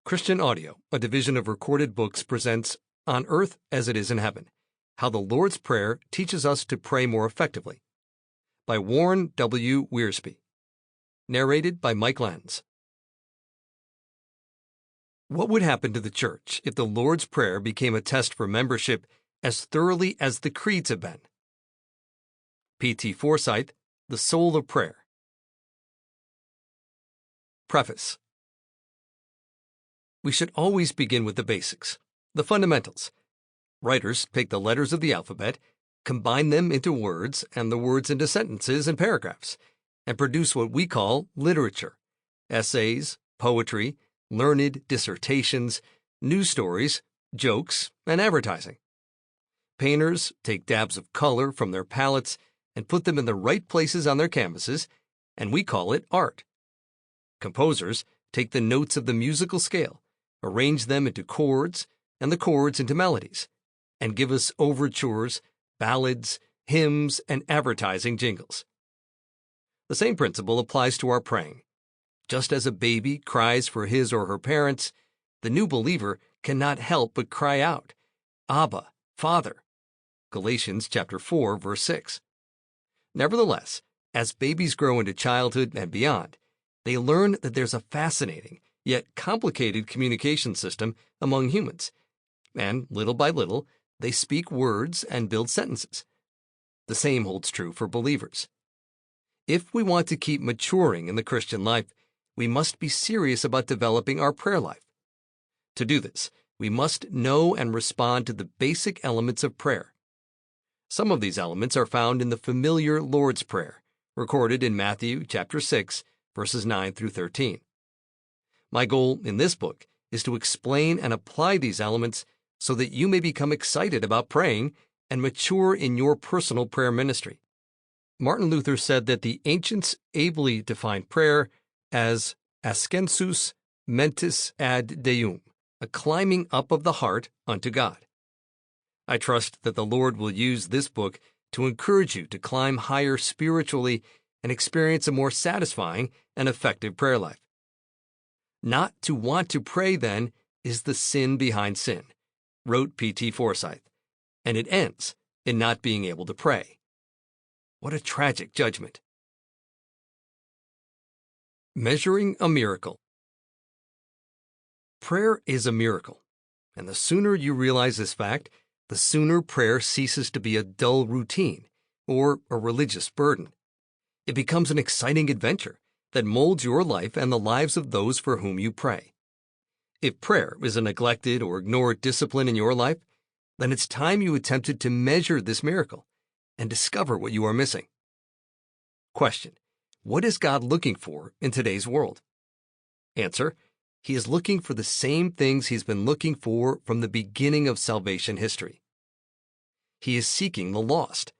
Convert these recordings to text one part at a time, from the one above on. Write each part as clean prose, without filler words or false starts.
Christian Audio, a division of Recorded Books, presents On Earth as It Is in Heaven, How the Lord's Prayer Teaches Us to Pray More Effectively, by Warren W. Wiersbe. Narrated by Mike Lenz. What would happen to the church if the Lord's Prayer became a test for membership as thoroughly as the creeds have been? P.T. Forsyth, The Soul of Prayer. Preface. We should always begin with the basics, the fundamentals. Writers take the letters of the alphabet, combine them into words and the words into sentences and paragraphs, and produce what we call literature: essays, poetry, learned dissertations, news stories, jokes, and advertising. Painters take dabs of color from their palettes and put them in the right places on their canvases, and we call it art. Composers take the notes of the musical scale, arrange them into chords, and the chords into melodies, and give us overtures, ballads, hymns, and advertising jingles. The same principle applies to our praying. Just as a baby cries for his or her parents, the new believer cannot help but cry out, "Abba, Father." Galatians chapter 4, verse 6. Nevertheless, as babies grow into childhood and beyond, they learn that there's a fascinating, yet complicated communication system among humans, and little by little, they speak words and build sentences. The same holds true for believers. If we want to keep maturing in the Christian life, we must be serious about developing our prayer life. To do this, we must know and respond to the basic elements of prayer. Some of these elements are found in the familiar Lord's Prayer, recorded in Matthew chapter 6, verses 9 through 13. My goal in this book is to explain and apply these elements so that you may become excited about praying and mature in your personal prayer ministry. Martin Luther said that the ancients ably defined prayer as ascensus mentis ad Deum, a climbing up of the heart unto God. I trust that the Lord will use this book to encourage you to climb higher spiritually and experience a more satisfying and effective prayer life. Not to want to pray, then, is the sin behind sin, wrote P.T. Forsyth, and it ends in not being able to pray. What a tragic judgment. Measuring a miracle. Prayer is a miracle, and the sooner you realize this fact, the sooner prayer ceases to be a dull routine or a religious burden. It becomes an exciting adventure that molds your life and the lives of those for whom you pray. If prayer is a neglected or ignored discipline in your life, then it's time you attempted to measure this miracle and discover what you are missing. Question: what is God looking for in today's world? Answer: He is looking for the same things He's been looking for from the beginning of salvation history. He is seeking the lost.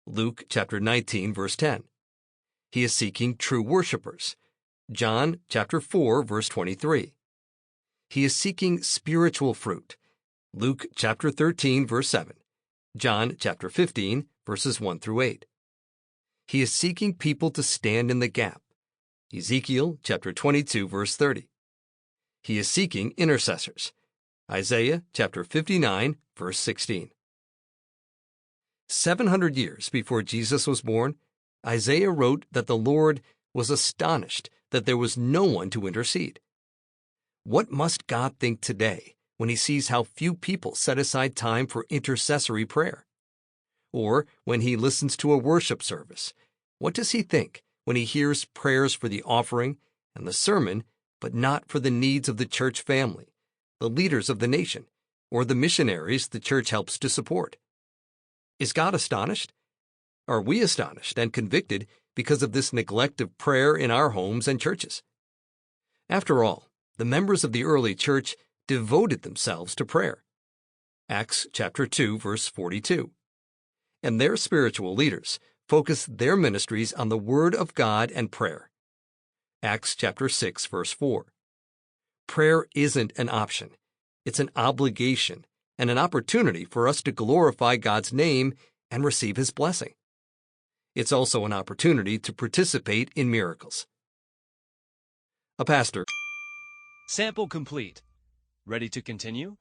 Luke chapter 19, verse 10. He is seeking true worshipers. John chapter 4, verse 23. He is seeking spiritual fruit. Luke chapter 13, verse 7. John chapter 15, verses 1 through 8. He is seeking people to stand in the gap. Ezekiel chapter 22, verse 30. He is seeking intercessors. Isaiah chapter 59, verse 16. 700 years before Jesus was born, Isaiah wrote that the Lord was astonished that there was no one to intercede. What must God think today when He sees how few people set aside time for intercessory prayer? Or when He listens to a worship service, what does He think when He hears prayers for the offering and the sermon, but not for the needs of the church family, the leaders of the nation, or the missionaries the church helps to support? Is God astonished? Are we astonished and convicted because of this neglect of prayer in our homes and churches? After all, the members of the early church devoted themselves to prayer. Acts chapter 2, verse 42. And their spiritual leaders focused their ministries on the Word of God and prayer. Acts chapter 6, verse 4. Prayer isn't an option. It's an obligation and an opportunity for us to glorify God's name and receive His blessing. It's also an opportunity to participate in miracles. A pastor. Sample complete. Ready to continue?